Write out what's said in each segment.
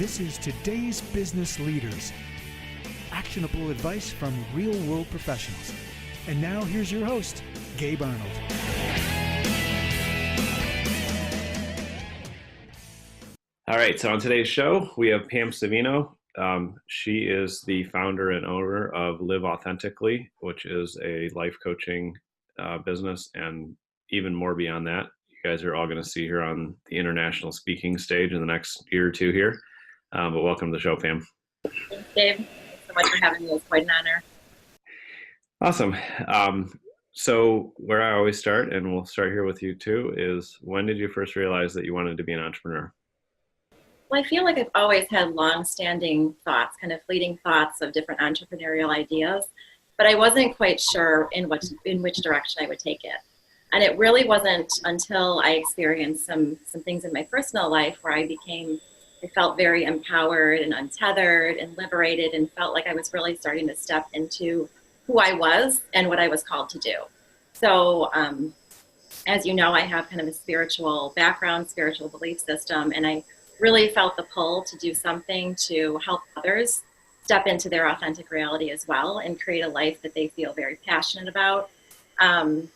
This is Today's Business Leaders. Actionable advice from real-world professionals. And now here's your host, Gabe Arnold. All right, so on today's show, we have Pam Savino. She is the founder and owner of Live Authentically, which is a life coaching business, and even more beyond that. You guys are all going to see her on the international speaking stage in the next year or two here. But welcome to the show, Pam. Thanks, Dave. Thanks so much for having me. It's quite an honor. Awesome. So where I always start, and we'll start here with you too, is when did you first realize that you wanted to be an entrepreneur? Well, I feel like I've always had long-standing thoughts, kind of fleeting thoughts of different entrepreneurial ideas, but I wasn't quite sure in which direction I would take it. And it really wasn't until I experienced some things in my personal life where I felt very empowered and untethered and liberated, and felt like I was really starting to step into who I was and what I was called to do. So, as you know, I have kind of a spiritual background, spiritual belief system, and I really felt the pull to do something to help others step into their authentic reality as well and create a life that they feel very passionate about.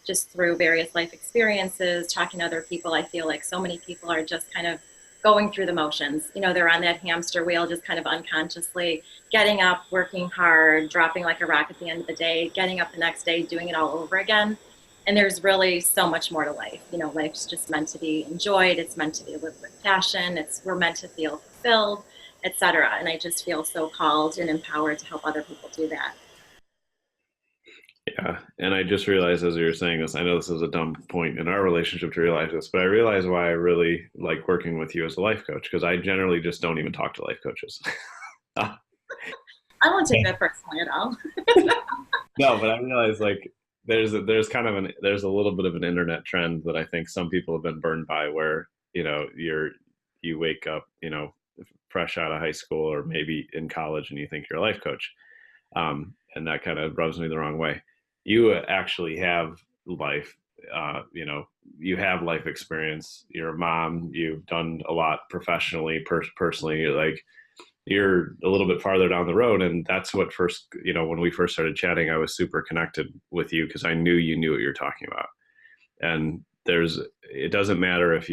Just through various life experiences, talking to other people, I feel like so many people are just kind of going through the motions. You know, they're on that hamster wheel, just kind of unconsciously getting up, working hard, dropping like a rock at the end of the day, getting up the next day, doing it all over again. And there's really so much more to life. You know, life's just meant to be enjoyed. It's meant to be lived with passion. We're meant to feel fulfilled, etc. And I just feel so called and empowered to help other people do that. Yeah, and I just realized as you were saying this, I know this is a dumb point in our relationship to realize this, but I realize why I really like working with you as a life coach, because I generally just don't even talk to life coaches. I won't take that personally at all. No, but I realize like there's a little bit of an internet trend that I think some people have been burned by, where you wake up fresh out of high school or maybe in college and you think you're a life coach, and that kind of rubs me the wrong way. You actually have life, you have life experience. You're a mom. You've done a lot professionally, personally. Like, you're a little bit farther down the road, and that's what first, when we first started chatting, I was super connected with you because I knew you knew what you're talking about. And it doesn't matter if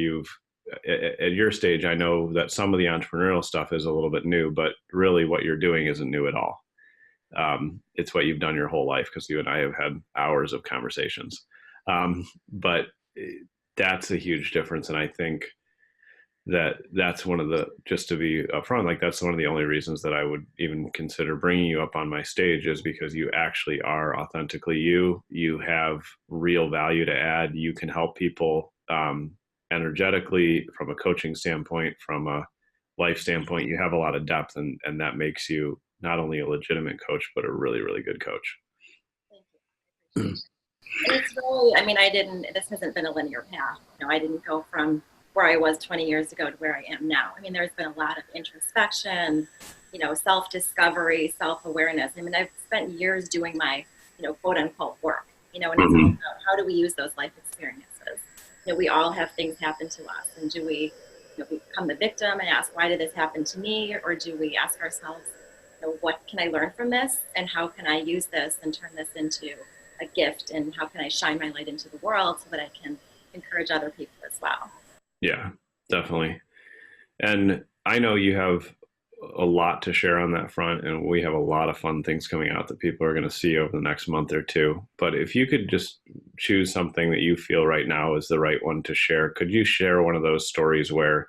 at your stage, I know that some of the entrepreneurial stuff is a little bit new, but really what you're doing isn't new at all. It's what you've done your whole life, because you and I have had hours of conversations. But that's a huge difference. And I think that's one of just to be upfront, like that's one of the only reasons that I would even consider bringing you up on my stage, is because you actually are authentically you have real value to add. You can help people energetically, from a coaching standpoint, from a life standpoint. You have a lot of depth, and that makes you not only a legitimate coach, but a really, really good coach. Thank you. It's really, this hasn't been a linear path. I didn't go from where I was 20 years ago to where I am now. There's been a lot of introspection, self-discovery, self-awareness. I've spent years doing my, quote unquote work, and it's all about how do we use those life experiences? We all have things happen to us, and do we become the victim and ask, why did this happen to me? Or do we ask ourselves, what can I learn from this, and how can I use this and turn this into a gift, and how can I shine my light into the world so that I can encourage other people as well? Yeah, definitely. And I know you have a lot to share on that front, and we have a lot of fun things coming out that people are going to see over the next month or two. But if you could just choose something that you feel right now is the right one to share, could you share one of those stories where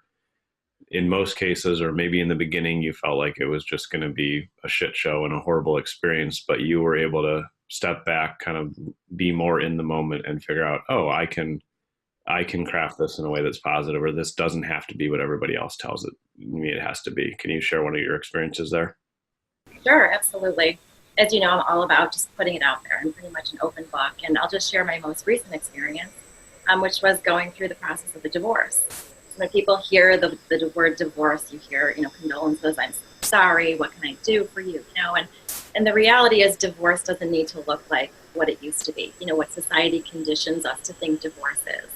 in most cases, or maybe in the beginning, you felt like it was just going to be a shit show and a horrible experience, but you were able to step back, kind of be more in the moment and figure out, oh, I can craft this in a way that's positive, or this doesn't have to be what everybody else tells me it has to be. Can you share one of your experiences there? Sure, absolutely. As you know, I'm all about just putting it out there. I'm pretty much an open book, and I'll just share my most recent experience, which was going through the process of a divorce. When people hear the word divorce, you hear, condolences, I'm sorry, what can I do for you? And the reality is divorce doesn't need to look like what it used to be, what society conditions us to think divorce is.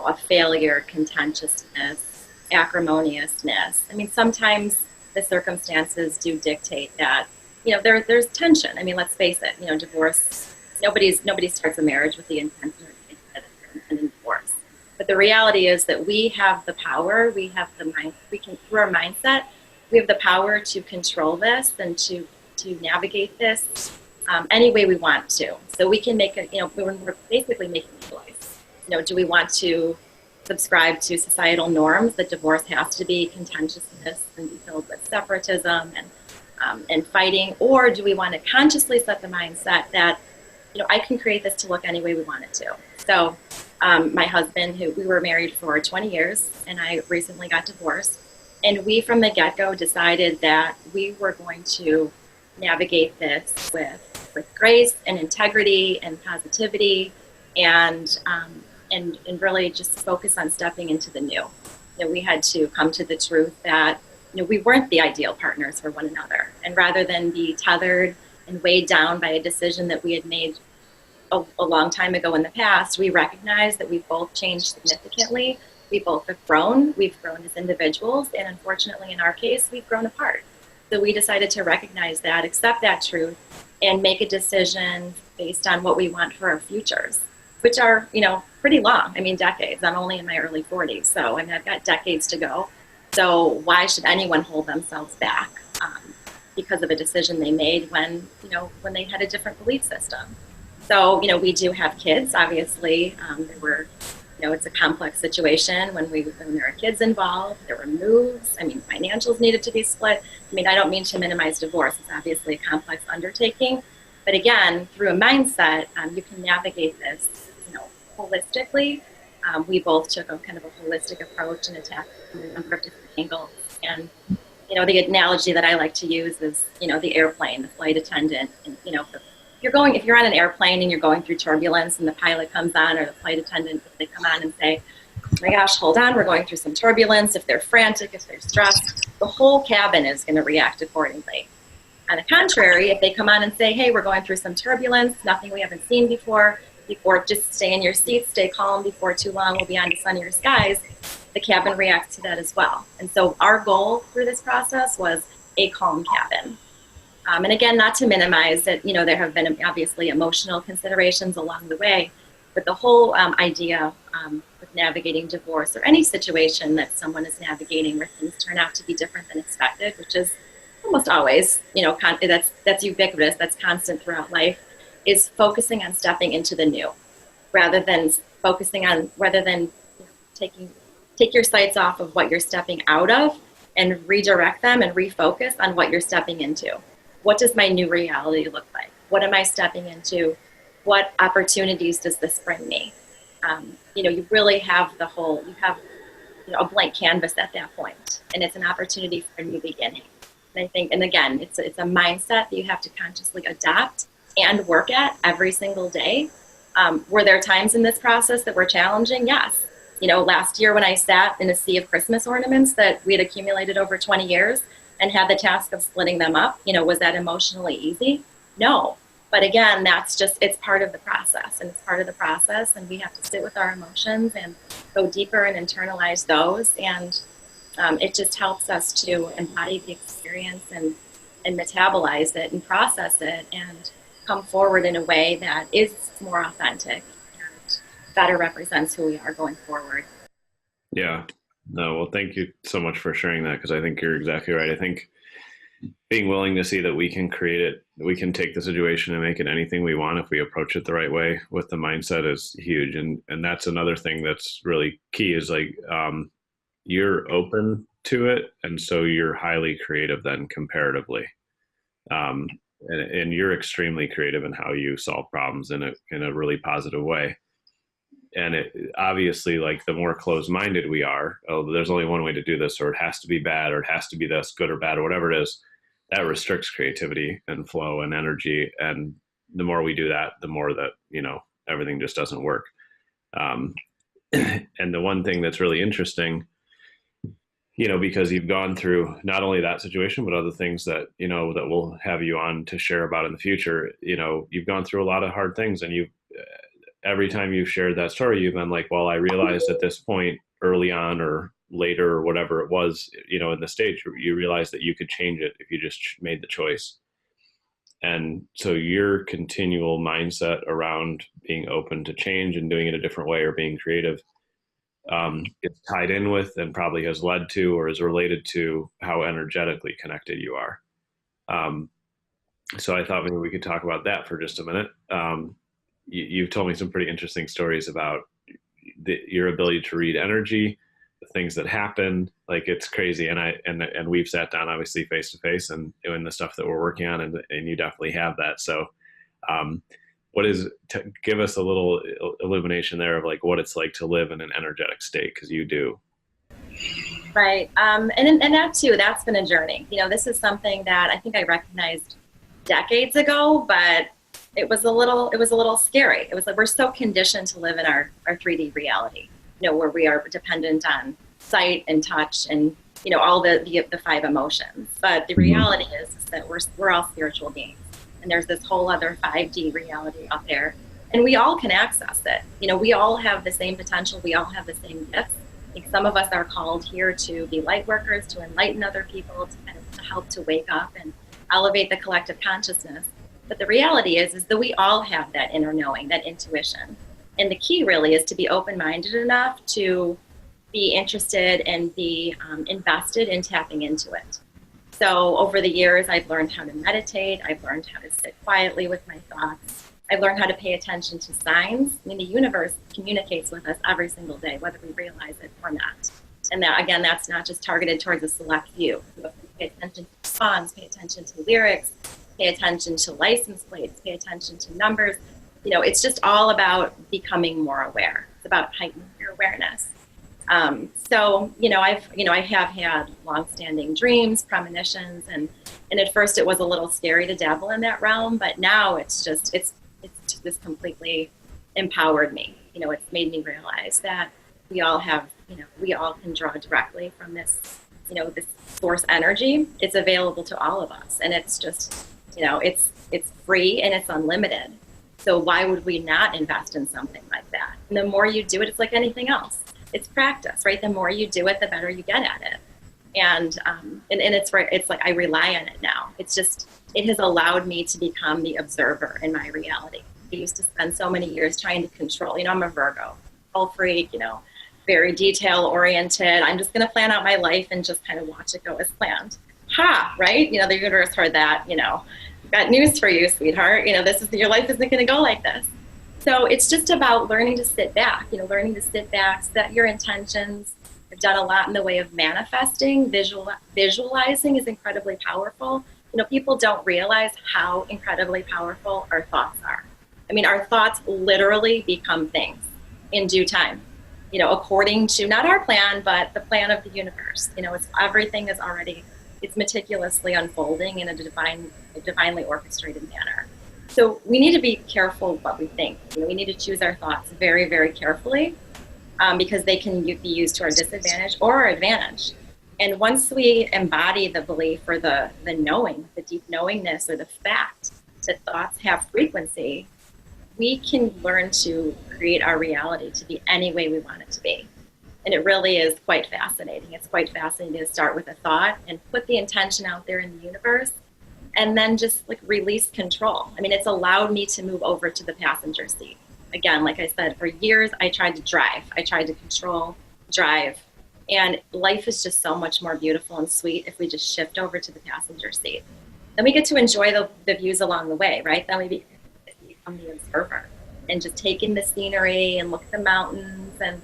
A failure, contentiousness, acrimoniousness. Sometimes the circumstances do dictate that, there's tension. I mean, let's face it, divorce, nobody starts a marriage with the intention of intending divorce. But the reality is that we have the power, we have the mind, we can, through our mindset, we have the power to control this and to navigate this any way we want to. So we can make it, we're basically making a choice. Do we want to subscribe to societal norms that divorce has to be contentiousness and be filled with separatism and fighting, or do we want to consciously set the mindset that, I can create this to look any way we want it to. So my husband, who we were married for 20 years, and I recently got divorced, and we from the get-go decided that we were going to navigate this with grace and integrity and positivity and really just focus on stepping into the new. We had to come to the truth that we weren't the ideal partners for one another, and rather than be tethered and weighed down by a decision that we had made a long time ago in the past, we recognized that we've both changed significantly. We both have grown. We've grown as individuals, and unfortunately, in our case, we've grown apart. So we decided to recognize that, accept that truth, and make a decision based on what we want for our futures, which are, pretty long. I mean, decades. I'm only in my early 40s, so I've got decades to go. So why should anyone hold themselves back because of a decision they made when they had a different belief system? So, we do have kids, obviously. There were, it's a complex situation when there are kids involved. There were moves. I mean, financials needed to be split. I mean, I don't mean to minimize divorce. It's obviously a complex undertaking. But again, through a mindset, you can navigate this, holistically. We both took a kind of a holistic approach and attacked from a number of different angles. And, the analogy that I like to use is, the airplane, the flight attendant. And, if you're on an airplane and you're going through turbulence and the pilot comes on, or the flight attendant, if they come on and say, oh my gosh, hold on, we're going through some turbulence. If they're frantic, if they're stressed, the whole cabin is going to react accordingly. On the contrary, if they come on and say, hey, we're going through some turbulence, nothing we haven't seen before just stay in your seat, stay calm, before too long we'll be on to sunnier skies, the cabin reacts to that as well. And so our goal through this process was a calm cabin. And again, not to minimize that, there have been obviously emotional considerations along the way, but the whole idea with navigating divorce or any situation that someone is navigating where things turn out to be different than expected, which is almost always, that's ubiquitous, that's constant throughout life, is focusing on stepping into the new, rather than take your sights off of what you're stepping out of and redirect them and refocus on what you're stepping into. What does my new reality look like? What am I stepping into? What opportunities does this bring me? You really have a blank canvas at that point, and it's an opportunity for a new beginning. And I think, and again, it's a mindset that you have to consciously adopt and work at every single day. Were there times in this process that were challenging? Yes. Last year when I sat in a sea of Christmas ornaments that we had accumulated over 20 years and had the task of splitting them up, was that emotionally easy? No. But again, it's part of the process, and it's part of the process, and we have to sit with our emotions and go deeper and internalize those. And it just helps us to embody the experience and metabolize it and process it and come forward in a way that is more authentic and better represents who we are going forward. Yeah. No, well, thank you so much for sharing that, because I think you're exactly right. I think being willing to see that we can create it, we can take the situation and make it anything we want if we approach it the right way with the mindset is huge. And that's another thing that's really key is like, you're open to it. And so you're highly creative then comparatively. And you're extremely creative in how you solve problems in a really positive way. And it obviously, like, the more closed-minded we are, there's only one way to do this, or it has to be bad, or it has to be this, good or bad, or whatever it is, that restricts creativity and flow and energy. And the more we do that, the more that, everything just doesn't work. And the one thing that's really interesting, because you've gone through not only that situation, but other things that, that we'll have you on to share about in the future, you've gone through a lot of hard things, and every time you've shared that story, you've been like, well, I realized at this point early on, or later or whatever it was, in the stage, you realized that you could change it if you just made the choice. And so your continual mindset around being open to change and doing it a different way or being creative, it's tied in with and probably has led to or is related to how energetically connected you are. So I thought maybe we could talk about that for just a minute. You've told me some pretty interesting stories about your ability to read energy, the things that happen. Like, it's crazy. And we've sat down obviously face to face and doing the stuff that we're working on, and you definitely have that. So, give us a little illumination there of like what it's like to live in an energetic state, because you do. Right. And that too, that's been a journey. This is something that I think I recognized decades ago, but it was a little scary. It was like, we're so conditioned to live in our 3D reality, where we are dependent on sight and touch and, all the 5 emotions. But the reality is that we're all spiritual beings, and there's this whole other 5D reality out there, and we all can access it. We all have the same potential. We all have the same gifts. I think some of us are called here to be light workers, to enlighten other people, to help to wake up and elevate the collective consciousness. But the reality is that we all have that inner knowing, that intuition. And the key really is to be open-minded enough to be interested and be invested in tapping into it. So over the years, I've learned how to meditate. I've learned how to sit quietly with my thoughts. I've learned how to pay attention to signs. I mean, the universe communicates with us every single day, whether we realize it or not. And that, again, that's not just targeted towards a select few. Pay attention to songs, pay attention to lyrics, pay attention to license plates, pay attention to numbers. It's just all about becoming more aware. It's about heightening your awareness. I have had longstanding dreams, premonitions, and at first it was a little scary to dabble in that realm, but now it's just completely empowered me. It's made me realize that we all can draw directly from this, this source energy. It's available to all of us, and it's just, it's free and it's unlimited. So why would we not invest in something like that? And the more you do it, it's like anything else. It's practice, right? The more you do it, the better you get at it. And it's right. It's like I rely on it now. It has allowed me to become the observer in my reality. I used to spend so many years trying to control. I'm a Virgo, control freak. Very detail oriented. I'm just going to plan out my life and just kind of watch it go as planned. Right? The universe heard that. Got news for you, sweetheart. Your life isn't going to go like this. So it's just about learning to sit back, set your intentions. I've done a lot in the way of manifesting. Visualizing is incredibly powerful. People don't realize how incredibly powerful our thoughts are. I mean, our thoughts literally become things in due time, according to not our plan, but the plan of the universe. Everything is already, it's meticulously unfolding in a divinely orchestrated manner. So we need to be careful what we think. We need to choose our thoughts very, very carefully because they can be used to our disadvantage or our advantage. And once we embody the belief or the knowing, the deep knowingness or the fact that thoughts have frequency, we can learn to create our reality to be any way we want it to be. And it really is quite fascinating. It's quite fascinating to start with a thought and put the intention out there in the universe and then just release control. I mean, it's allowed me to move over to the passenger seat. Again, like I said, for years, I tried to drive. I tried to control, drive. And life is just so much more beautiful and sweet if we just shift over to the passenger seat. Then we get to enjoy the views along the way, right? Then we become the observer and just take in the scenery and look at the mountains and,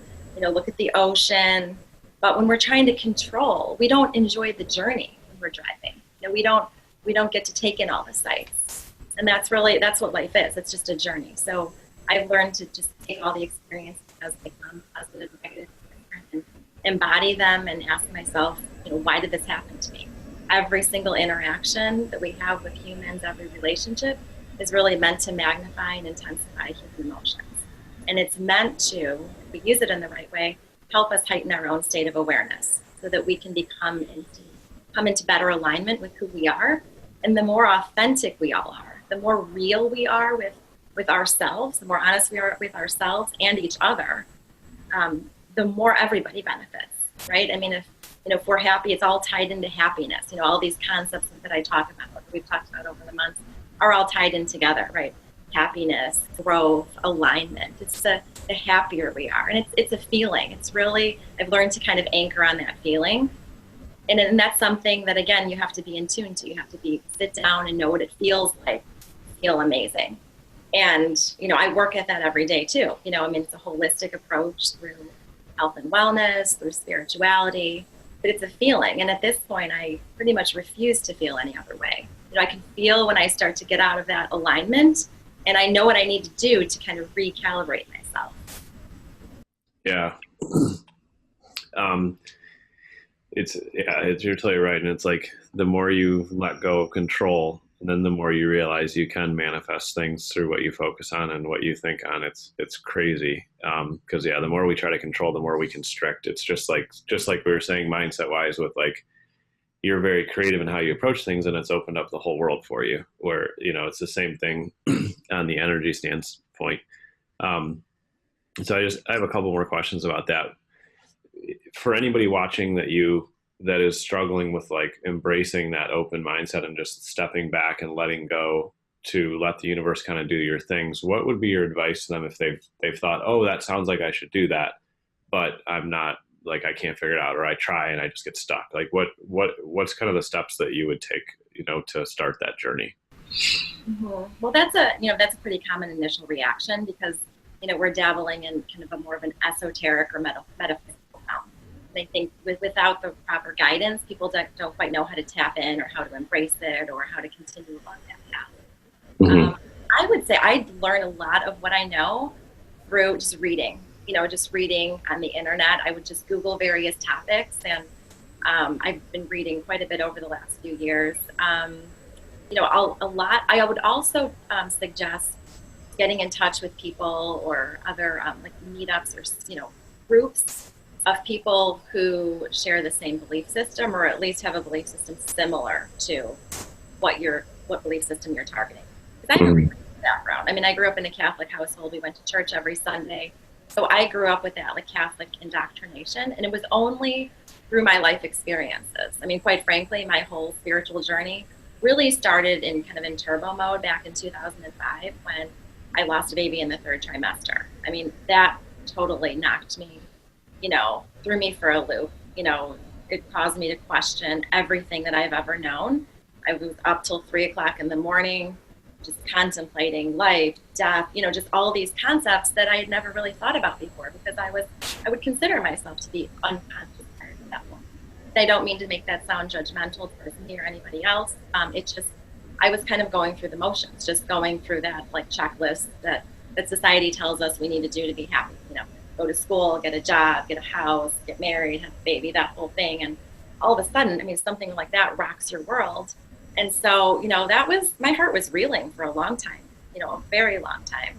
look at the ocean. But when we're trying to control, we don't enjoy the journey when we're driving. We don't get to take in all the sights. And that's what life is. It's just a journey. So I've learned to just take all the experiences as they come, positive, negative, and embody them and ask myself, why did this happen to me? Every single interaction that we have with humans, every relationship is really meant to magnify and intensify human emotions. And it's meant to, if we use it in the right way, help us heighten our own state of awareness so that we can come into better alignment with who we are. And the more authentic we all are, the more real we are with ourselves, the more honest we are with ourselves and each other, the more everybody benefits. right? I mean, if we're happy, it's all tied into happiness. All these concepts that I talk about, that we've talked about over the months, are all tied in together, right? Happiness, growth, alignment. It's the happier we are. And it's a feeling. It's really, I've learned to kind of anchor on that feeling. And that's something that, again, you have to be in tune to. You have to sit down and know what it feels like, feel amazing. And, I work at that every day too. It's a holistic approach through health and wellness, through spirituality, but it's a feeling. And at this point, I pretty much refuse to feel any other way. I can feel when I start to get out of that alignment, and I know what I need to do to kind of recalibrate myself. Yeah. You're totally right. And it's like, the more you let go of control, and then the more you realize you can manifest things through what you focus on and what you think on. It's crazy. Cause the more we try to control, the more we constrict. It's just like we were saying, mindset wise, with like, you're very creative in how you approach things, and it's opened up the whole world for you, where, it's the same thing on the energy standpoint. So I have a couple more questions about that. For anybody watching that is struggling with like embracing that open mindset and just stepping back and letting go to let the universe kind of do your things, what would be your advice to them if they've thought, oh, that sounds like I should do that, but I'm not, like, I can't figure it out, or I try and I just get stuck? Like what's kind of the steps that you would take, to start that journey? Mm-hmm. Well, that's a pretty common initial reaction, because, we're dabbling in kind of a more of an esoteric or metaphysical realm. I think without the proper guidance, people don't quite know how to tap in, or how to embrace it, or how to continue along that path. Mm-hmm. I would say I learn a lot of what I know through just reading. Just reading on the internet. I would just Google various topics, and I've been reading quite a bit over the last few years. A lot. I would also suggest getting in touch with people, or other like meetups, or groups of people who share the same belief system, or at least have a belief system similar to what belief system you're targeting. Because I have a religious background. I grew up in a Catholic household. We went to church every Sunday. So I grew up with that, like, Catholic indoctrination, and it was only through my life experiences. Quite frankly, my whole spiritual journey really started in turbo mode back in 2005, when I lost a baby in the 3rd trimester. That totally knocked me, threw me for a loop. It caused me to question everything that I've ever known. I was up till 3:00 in the morning, just contemplating life, death, just all these concepts that I had never really thought about before, because I would consider myself to be unconscious prior to that point. I don't mean to make that sound judgmental towards me or anybody else. I was kind of going through the motions, just going through that, like, checklist that society tells us we need to do to be happy. Go to school, get a job, get a house, get married, have a baby, that whole thing. And all of a sudden, something like that rocks your world. And so, my heart was reeling for a long time, a very long time.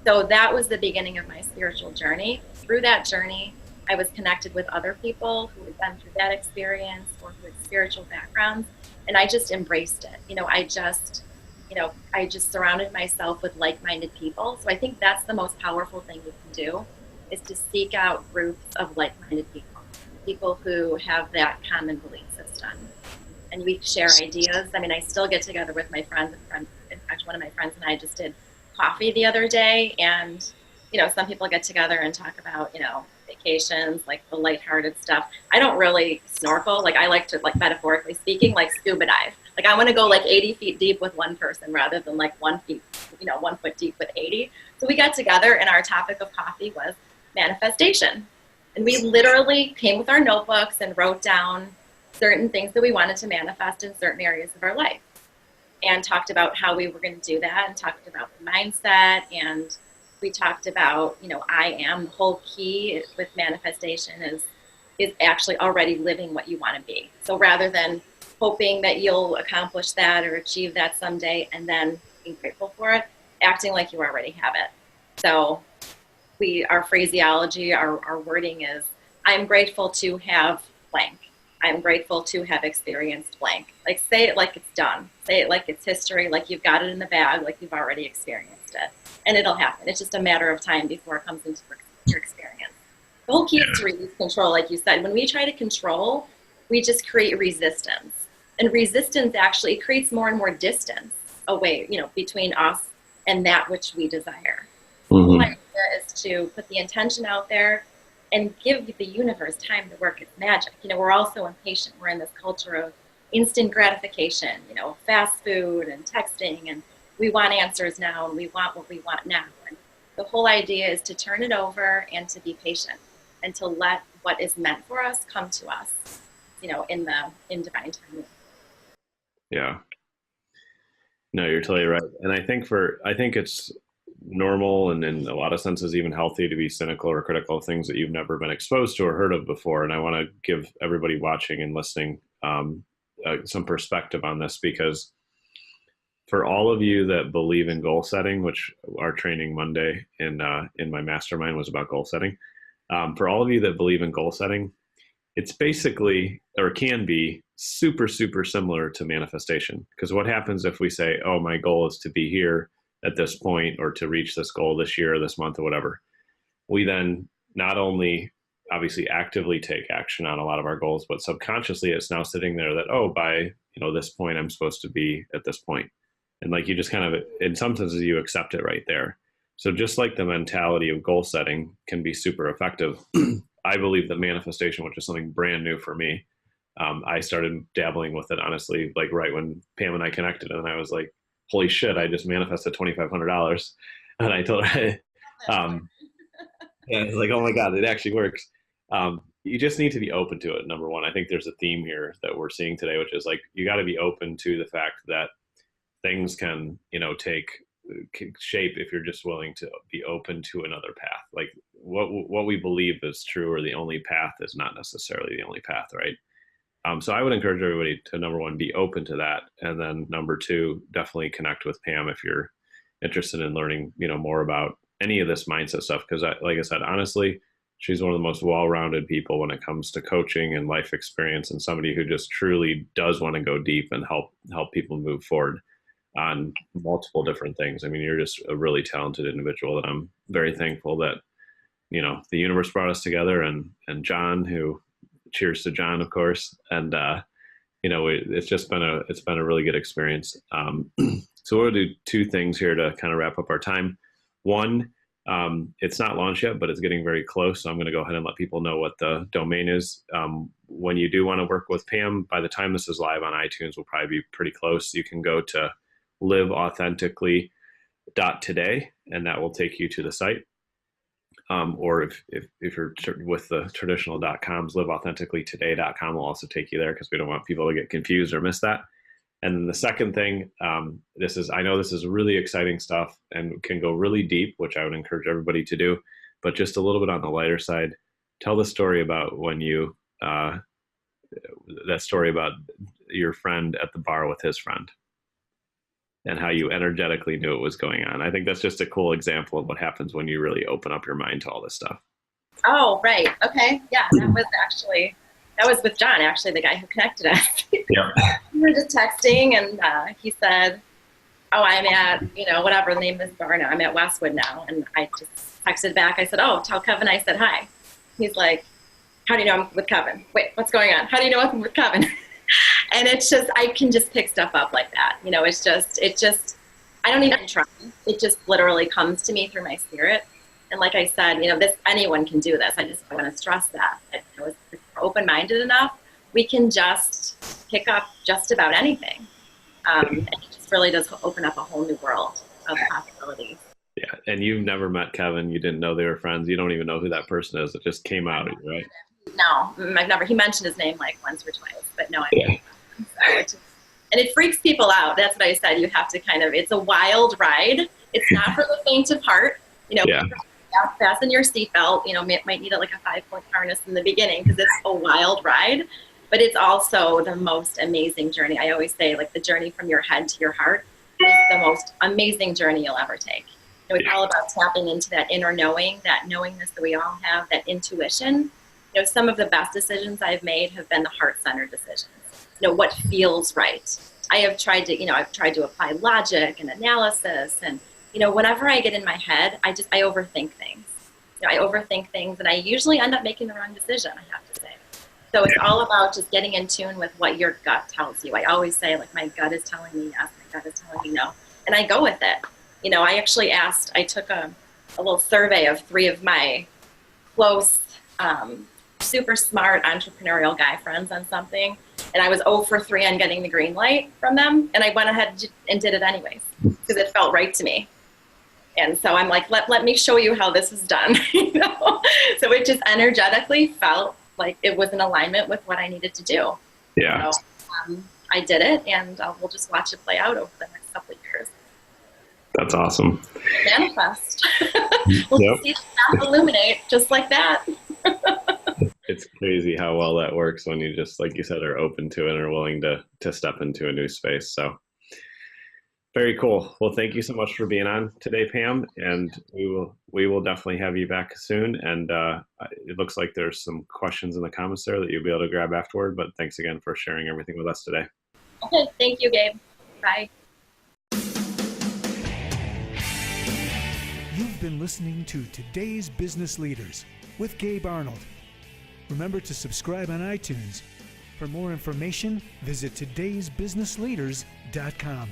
So that was the beginning of my spiritual journey. Through that journey, I was connected with other people who had been through that experience, or who had spiritual backgrounds, and I just embraced it. I just surrounded myself with like-minded people. So I think that's the most powerful thing you can do, is to seek out groups of like-minded people who have that common belief system. And we share ideas. I still get together with my friends. In fact, one of my friends and I just did coffee the other day. And, some people get together and talk about, vacations, like the lighthearted stuff. I don't really snorkel. Like, I like to, like, metaphorically speaking, like, scuba dive. Like, I want to go like 80 feet deep with one person, rather than like 1 foot deep with 80. So we got together, and our topic of coffee was manifestation. And we literally came with our notebooks and wrote down certain things that we wanted to manifest in certain areas of our life, and talked about how we were going to do that, and talked about the mindset. And we talked about, I am, the whole key with manifestation is actually already living what you want to be. So rather than hoping that you'll accomplish that or achieve that someday and then being grateful for it, acting like you already have it. So our phraseology, our wording is, I'm grateful to have blank. I'm grateful to have experienced blank. Like, say it like it's done. Say it like it's history, like you've got it in the bag, like you've already experienced it. And it'll happen. It's just a matter of time before it comes into your experience. The whole key is to release control, like you said. When we try to control, we just create resistance. And resistance actually creates more and more distance away, between us and that which we desire. The whole idea is to put the intention out there and give the universe time to work its magic. We're all so impatient. We're in this culture of instant gratification, fast food and texting, and we want answers now, and we want what we want now. And the whole idea is to turn it over and to be patient and to let what is meant for us come to us, in divine timing. Yeah. No, you're totally right. And I think it's normal and in a lot of senses even healthy to be cynical or critical of things that you've never been exposed to or heard of before. And I want to give everybody watching and listening some perspective on this, because for all of you that believe in goal setting, which our training Monday in my mastermind was about goal setting, for all of you that believe in goal setting, it's basically, or can be, super, super similar to manifestation. Because what happens if we say, oh, my goal is to be here at this point, or to reach this goal this year or this month or whatever? We then not only obviously actively take action on a lot of our goals, but subconsciously it's now sitting there that, oh, by this point, I'm supposed to be at this point. And like you just kind of, in some senses, you accept it right there. So just like the mentality of goal setting can be super effective, I believe that manifestation, which is something brand new for me, I started dabbling with it, honestly, like right when Pam and I connected, and I was like, holy shit, I just manifested $2,500. And I told her, yeah, it's like, oh my God, it actually works. You just need to be open to it. Number one, I think there's a theme here that we're seeing today, which is like, you got to be open to the fact that things can, take shape if you're just willing to be open to another path. Like what we believe is true or the only path is not necessarily the only path, right? So I would encourage everybody to, number one, be open to that. And then number two, definitely connect with Pam if you're interested in learning, more about any of this mindset stuff. Because like I said, honestly, she's one of the most well-rounded people when it comes to coaching and life experience, and somebody who just truly does want to go deep and help people move forward on multiple different things. I mean, you're just a really talented individual that I'm very thankful that, the universe brought us together, and John, who, cheers to John, of course. And, it's been a really good experience. So we'll do two things here to kind of wrap up our time. One, it's not launched yet, but it's getting very close. So I'm going to go ahead and let people know what the domain is. When you do want to work with Pam, by the time this is live on iTunes, we'll probably be pretty close. You can go to liveauthentically.today, and that will take you to the site. Or if you're with the traditional .coms, liveauthenticallytoday.com will also take you there, because we don't want people to get confused or miss that. And then the second thing, I know this is really exciting stuff and can go really deep, which I would encourage everybody to do, but just a little bit on the lighter side. Tell the story about when you, that story about your friend at the bar with his friend, and how you energetically knew it was going on. I think that's just a cool example of what happens when you really open up your mind to all this stuff. Oh, right. Okay. Yeah, that was with John, actually, the guy who connected us. Yeah. We were just texting, and he said, oh, I'm at, whatever the name of this bar now. I'm at Westwood now. And I just texted back. I said, oh, tell Kevin I said hi. He's like, how do you know I'm with Kevin? Wait, what's going on? How do you know I'm with Kevin? And it's just, I can just pick stuff up like that. It's just, I don't even try. It just literally comes to me through my spirit. And like I said, anyone can do this. I just want to stress that. If we're open-minded enough, we can just pick up just about anything. And it just really does open up a whole new world of possibilities. Yeah. And you've never met Kevin. You didn't know they were friends. You don't even know who that person is. It just came out of you, right? No, I've never. He mentioned his name like once or twice, but no idea. So and it freaks people out. That's what I said. You have to it's a wild ride. It's not for the faint of heart. Yeah. Fasten your seatbelt. Might need like a 5-point harness in the beginning, because it's a wild ride. But it's also the most amazing journey. I always say, like, the journey from your head to your heart is the most amazing journey you'll ever take. It's all about tapping into that inner knowing, that knowingness that we all have, that intuition. Some of the best decisions I've made have been the heart-centered decisions. What feels right. I've tried to apply logic and analysis, and whenever I get in my head, I overthink things. I overthink things, and I usually end up making the wrong decision, I have to say. So it's all about just getting in tune with what your gut tells you. I always say, like, my gut is telling me yes, my gut is telling me no, and I go with it. I actually I took a little survey of 3 of my close, super smart entrepreneurial guy friends on something, and I was 0 for 3 on getting the green light from them, and I went ahead and did it anyways because it felt right to me. And so I'm like, let me show you how this is done. So it just energetically felt like it was in alignment with what I needed to do. Yeah. So I did it, and we'll just watch it play out over the next couple of years. That's awesome. Manifest. We'll see the path illuminate just like that. It's crazy how well that works when you just, like you said, are open to it and are willing to step into a new space. So very cool. Well, thank you so much for being on today, Pam. And we will definitely have you back soon. And it looks like there's some questions in the comments there that you'll be able to grab afterward. But thanks again for sharing everything with us today. Okay. Thank you, Gabe. Bye. You've been listening to Today's Business Leaders with Gabe Arnold. Remember to subscribe on iTunes. For more information, visit todaysbusinessleaders.com.